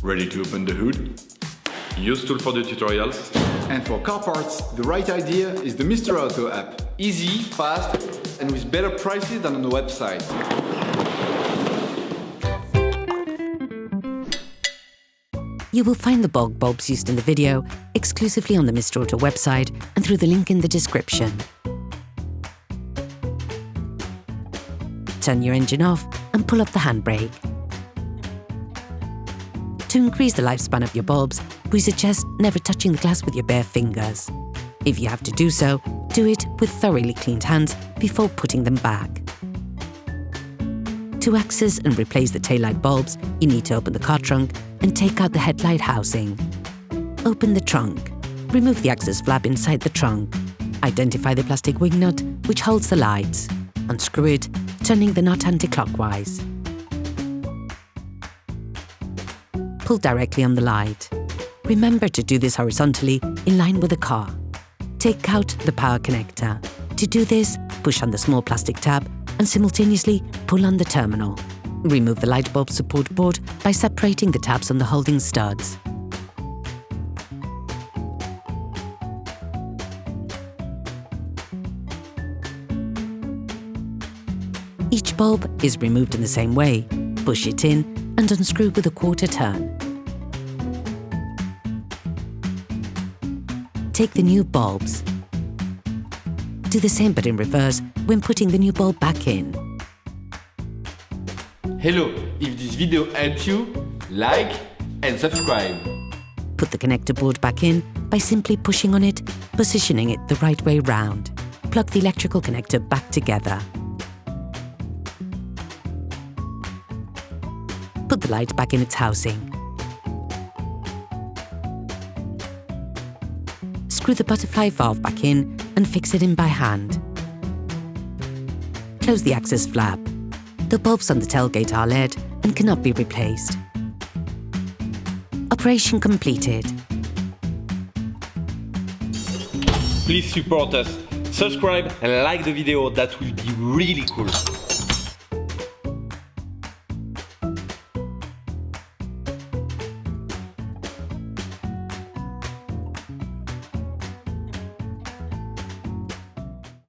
Ready to open the hood? UseTool for the tutorials. And for car parts, the right idea is the Mr. Auto app. Easy, fast, and with better prices than on the website. You will find the bulb bulbs used in the video exclusively on the Mr. Auto website and through the link in the description. Turn your engine off and pull up the handbrake. To increase the lifespan of your bulbs, we suggest never touching the glass with your bare fingers. If you have to do so, do it with thoroughly cleaned hands before putting them back. To access and replace the taillight bulbs, you need to open the car trunk and take out the headlight housing. Open the trunk. Remove the access flap inside the trunk. Identify the plastic wing nut which holds the lights. Unscrew it, turning the nut anti-clockwise. Pull directly on the light. Remember to do this horizontally in line with the car. Take out the power connector. To do this, push on the small plastic tab and simultaneously pull on the terminal. Remove the light bulb support board by separating the tabs on the holding studs. Each bulb is removed in the same way. Push it in and unscrew with a quarter turn. Take the new bulbs. Do the same but in reverse when putting the new bulb back in. Hello, if this video helped you, like and subscribe. Put the connector board back in by simply pushing on it, positioning it the right way round. Plug the electrical connector back together. Put the light back in its housing. Screw the butterfly valve back in and fix it in by hand. Close the access flap. The bulbs on the tailgate are LED and cannot be replaced. Operation completed. Please support us, subscribe and like the video, that will be really cool.